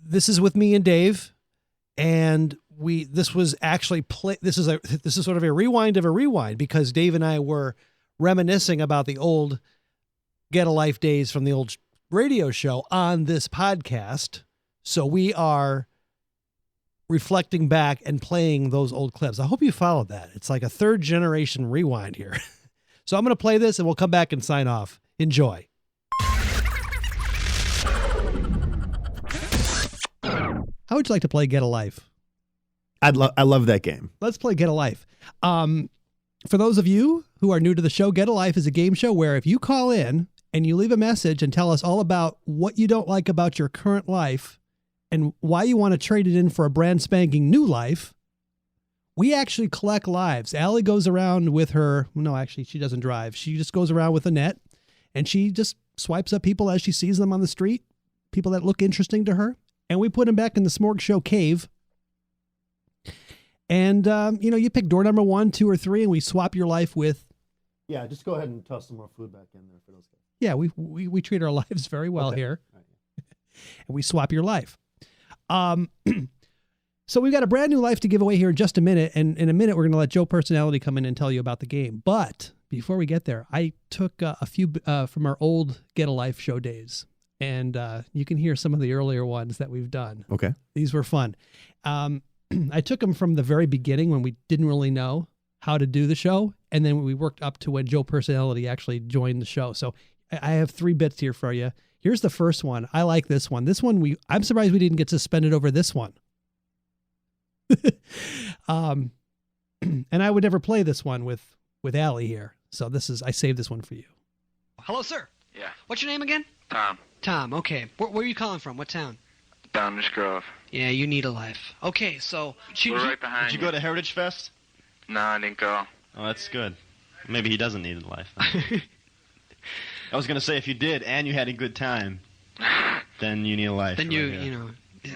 This is with me and Dave, and this was actually this is sort of a rewind of a rewind because Dave and I were reminiscing about the old Get a Life days from the old radio show on this podcast. So we are reflecting back and playing those old clips. I hope you followed that. It's like a third generation rewind here. So I'm going to play this and we'll come back and sign off. Enjoy. How would you like to play Get a Life? I love that game. Let's play Get a Life. For those of you who are new to the show, Get a Life is a game show where if you call in and you leave a message and tell us all about what you don't like about your current life and why you want to trade it in for a brand spanking new life, we actually collect lives. Allie goes around with she doesn't drive. She just goes around with a net and she just swipes up people as she sees them on the street, people that look interesting to her. And we put them back in the Smorg Show cave. And, you pick door number 1, 2, or 3, and we swap your life with. Yeah, just go ahead and toss some more food back in there for those guys. Yeah, we treat our lives very well here. Right. And we swap your life. So we've got a brand new life to give away here in just a minute. And in a minute, we're going to let Joe Personality come in and tell you about the game. But before we get there, I took a few from our old Get a Life show days. And you can hear some of the earlier ones that we've done. Okay. These were fun. I took them from the very beginning when we didn't really know how to do the show. And then we worked up to when Joe Personality actually joined the show. So I have 3 bits here for you. Here's the first one. I like this one. This one, I'm surprised we didn't get suspended over this one. And I would never play this one with Allie here. So I saved this one for you. Hello, sir. Yeah. What's your name again? Tom. Tom, okay. Where are you calling from? What town? Downers Grove. Yeah, you need a life. Okay, so... We're right behind Did you go to Heritage Fest? No, I didn't go. Oh, that's good. Maybe he doesn't need a life. I was going to say, if you did and you had a good time, then you need a life. Then right you here. you know,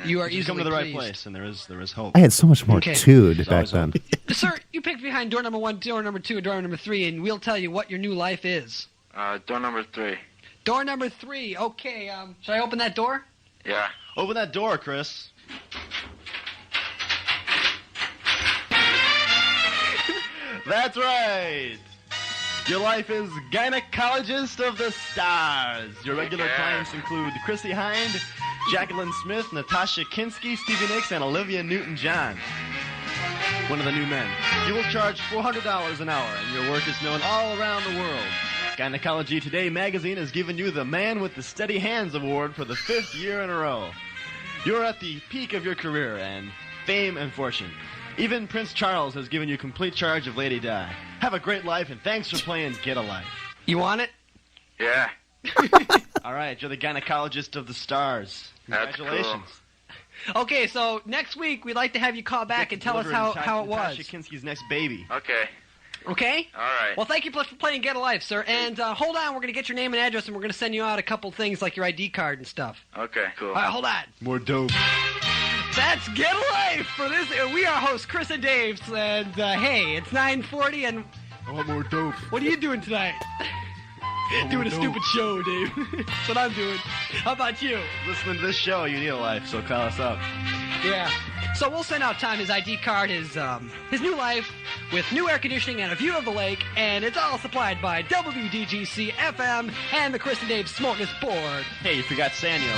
you are You easily come to the right pleased. place, and there is hope. I had so much more Okay. tude There's back always then. Sir, you pick behind door number 1, door number 2, and door number 3, and we'll tell you what your new life is. Door number 3. Door number 3. Okay, should I open that door? Yeah. Open that door, Chris. That's right. Your life is gynecologist of the stars. Your regular clients include Chrissy Hind, Jacqueline Smith, Natasha Kinski, Stevie Nicks, and Olivia Newton-John. One of the new men. You will charge $400 an hour, and your work is known all around the world. Gynecology Today magazine has given you the Man with the Steady Hands award for the 5th year in a row. You're at the peak of your career and fame and fortune. Even Prince Charles has given you complete charge of Lady Di. Have a great life, and thanks for playing Get a Life. You want it? Yeah. All right, you're the gynecologist of the stars. That's Congratulations. Okay, so next week we'd like to have you call back and tell us how it was. Natasha Kinski's next baby. Okay. Okay? All right. Well, thank you for playing Get a Life, sir. And hold on, we're going to get your name and address, and we're going to send you out a couple things like your ID card and stuff. Okay, cool. All right, hold on. More dope. That's Get a Life for this. We are hosts Chris and Dave, and hey, it's 9:40, and I want more dope. What are you doing tonight? Doing a stupid show, Dave. That's what I'm doing. How about you? Listening to this show, you need a life, so call us up. Yeah. So we'll send out Tom his ID card, his new life, with new air conditioning and a view of the lake, and it's all supplied by WDGC FM and the Chris and Dave Smorgasbord. Hey, you forgot Sanyo.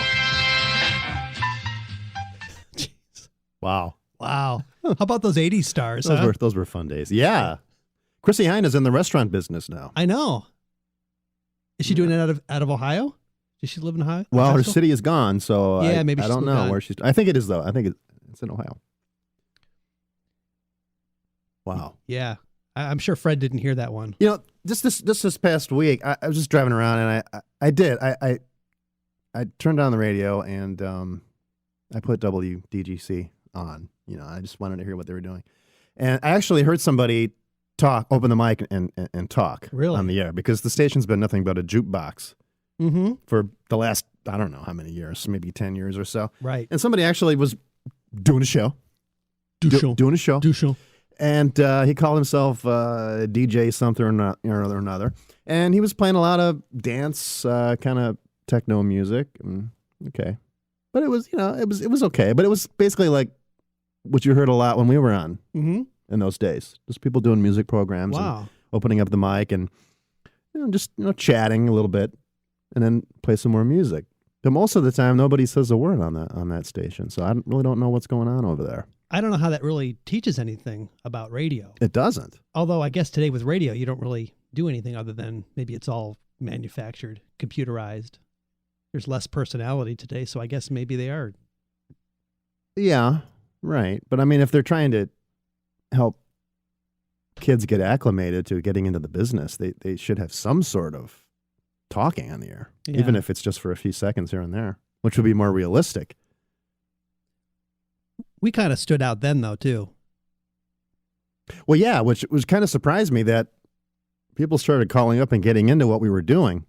Wow. Wow. How about those 80s stars, Those were fun days. Yeah. Chrissy Hine is in the restaurant business now. I know. Is she doing it out of Ohio? Does she live in Ohio? Well, her Ohio? city is gone, so Yeah, I maybe she's don't moved know on. where she's. I think it is though. I think it's in Ohio. Wow. Yeah. I'm sure Fred didn't hear that one. You know, just this past week, I was just driving around and I turned on the radio and I put WDGC on. You know, I just wanted to hear what they were doing, and I actually heard somebody open the mic and talk on the air, because the station's been nothing but a jukebox for the last, I don't know how many years, maybe 10 years or so. Right. And somebody actually was doing a show. Doing a show. And he called himself DJ something or another. And he was playing a lot of dance, kind of techno music. Okay. But it was, it was okay. But it was basically like what you heard a lot when we were on in those days. Just people doing music programs. Wow. And opening up the mic and just chatting a little bit and then play some more music. But most of the time, nobody says a word on that station. So I really don't know what's going on over there. I don't know how that really teaches anything about radio. It doesn't. Although I guess today with radio, you don't really do anything other than maybe it's all manufactured, computerized. There's less personality today, so I guess maybe they are. Yeah, right. But I mean, if they're trying to help kids get acclimated to getting into the business, they should have some sort of talking on the air, even if it's just for a few seconds here and there, which would be more realistic. We kind of stood out then, though, too. Well, yeah, which kind of surprised me that people started calling up and getting into what we were doing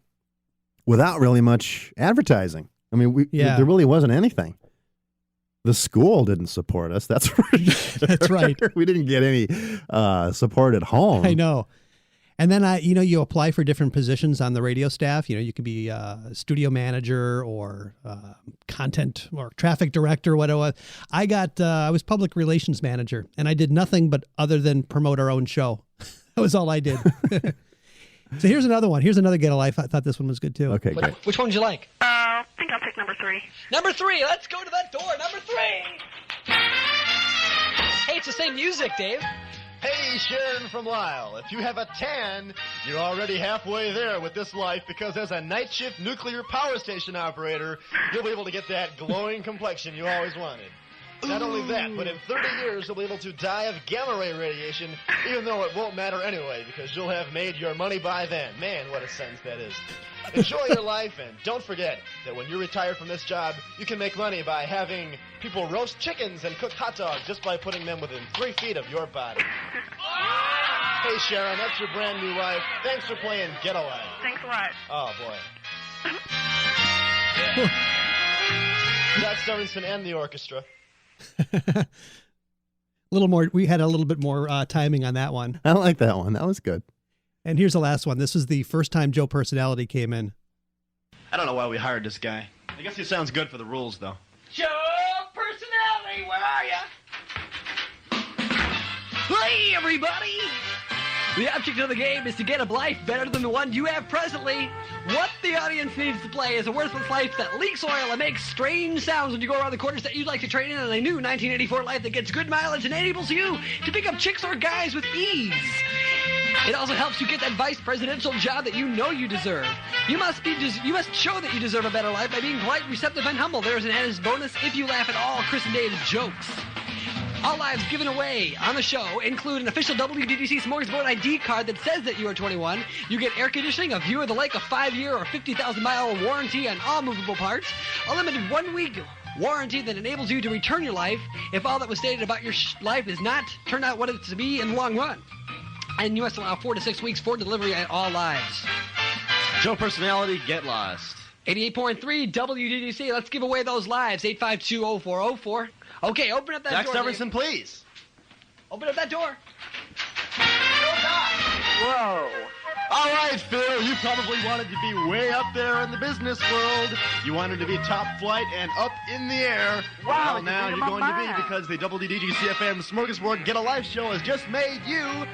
without really much advertising. I mean, there really wasn't anything. The school didn't support us. That's for sure. That's right. We didn't get any support at home. I know. And then you apply for different positions on the radio staff. You could be a studio manager or content or traffic director, whatever. I was public relations manager, and I did nothing but other than promote our own show. That was all I did. So here's another one. Here's another Get a Life. I thought this one was good too. Okay, great. Which one would you like? I think I'll pick number 3. Number 3. Let's go to that door. Number 3. Hey, it's the same music, Dave. Hey, Sharon from Lyle. If you have a tan, you're already halfway there with this life, because as a night shift nuclear power station operator, you'll be able to get that glowing complexion you always wanted. Not only that, but in 30 years, you'll be able to die of gamma ray radiation, even though it won't matter anyway, because you'll have made your money by then. Man, what a sentence that is. Enjoy your life, and don't forget that when you're retired from this job, you can make money by having people roast chickens and cook hot dogs just by putting them within 3 feet of your body. Hey, Sharon, that's your brand new wife. Thanks for playing Get a Life. Thanks a lot. Oh, boy. Jack Sorensen and the orchestra. We had a little bit more timing on that one. I like that one. That was good. And here's the last one. This was the first time Joe Personality came in. I don't know why we hired this guy. I guess he sounds good for the rules, though. Joe Personality, where are ya? Hey, everybody! The object of the game is to get a life better than the one you have presently. What the audience needs to play is a worthless life that leaks oil and makes strange sounds when you go around the corners that you'd like to trade in a new 1984 life that gets good mileage and enables you to pick up chicks or guys with ease. It also helps you get that vice presidential job that you know you deserve. You must show that you deserve a better life by being polite, receptive, and humble. There's an added bonus if you laugh at all Chris and Dave's jokes. All lives given away on the show include an official WDGC Smorgasbord ID card that says that you are 21. You get air conditioning, a view of the lake, a 5-year or 50,000-mile warranty on all movable parts, a limited 1-week warranty that enables you to return your life if all that was stated about your life is not turned out what it's to be in the long run. And you must allow 4 to 6 weeks for delivery at all lives. Joe Personality, get lost. 88.3 WDGC. Let's give away those lives. 852-0404. Okay, open up that Jack door. Sorensen, please. Open up that door. Whoa. All right, Phil, you probably wanted to be way up there in the business world. You wanted to be top flight and up in the air. Wow, Well, now you're going to be because the WDGC-FM Smorgasbord Get a Life show has just made you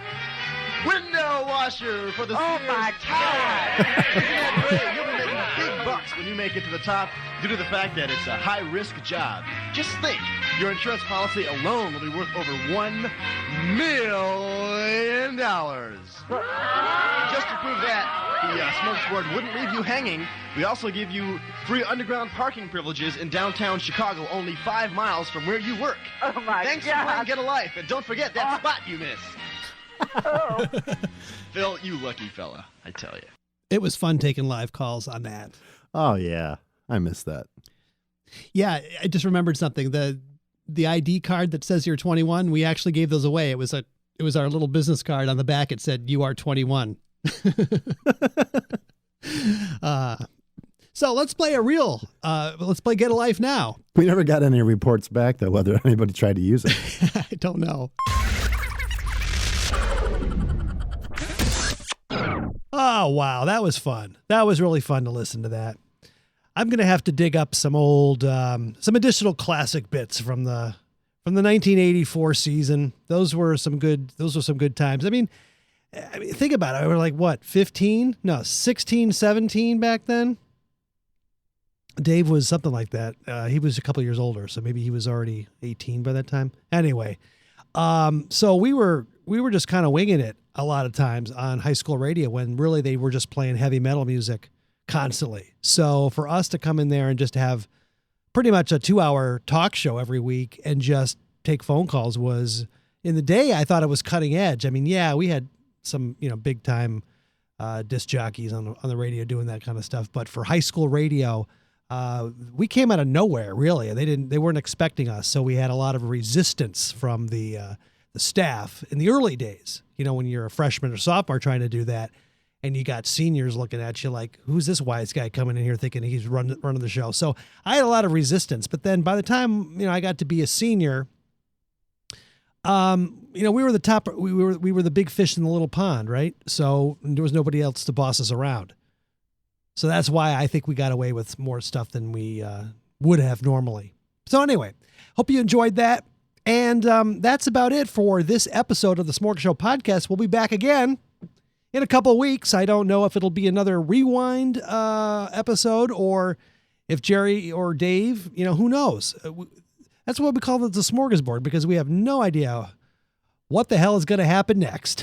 window washer for the Sears Tower. Isn't that great? You'll be making big bucks when you make it to the top due to the fact that it's a high-risk job. Just think, your insurance policy alone will be worth over $1 million. Just to prove that the Smorgasbord wouldn't leave you hanging, we also give you free underground parking privileges in downtown Chicago, only 5 miles from where you work. Oh, my Thanks God. for playing Get a Life, and don't forget that spot you missed. Phil, you lucky fella, I tell you. It was fun taking live calls on that. Oh, yeah. I missed that. Yeah, I just remembered something. The ID card that says you're 21, we actually gave those away. It was our little business card. On the back it said you are 21. So let's play let's play Get a Life now. We never got any reports back, though, whether anybody tried to use it. I don't know. Oh, wow. That was fun. That was really fun to listen to that. I'm going to have to dig up some some additional classic bits from the 1984 season. Those were some good times. I mean, think about it. We were like, what, 15? No, 16, 17 back then? Dave was something like that. He was a couple years older, so maybe he was already 18 by that time. Anyway, so we were just kind of winging it a lot of times on high school radio when really they were just playing heavy metal music constantly. So for us to come in there and just have pretty much a 2-hour talk show every week and just take phone calls was, in the day, I thought it was cutting edge. I mean, yeah, we had some, big time disc jockeys on the radio doing that kind of stuff. But for high school radio, we came out of nowhere, really. They weren't expecting us. So we had a lot of resistance from the staff in the early days, when you're a freshman or sophomore trying to do that. And you got seniors looking at you like, who's this wise guy coming in here thinking he's running the show? So I had a lot of resistance. But then by the time, I got to be a senior, we were the top, we were the big fish in the little pond, right? So there was nobody else to boss us around. So that's why I think we got away with more stuff than we would have normally. So anyway, hope you enjoyed that. And that's about it for this episode of the SmorgShow Podcast. We'll be back again in a couple of weeks. I don't know if it'll be another rewind episode or if Jerry or Dave, who knows? That's what we call the smorgasbord, because we have no idea what the hell is going to happen next.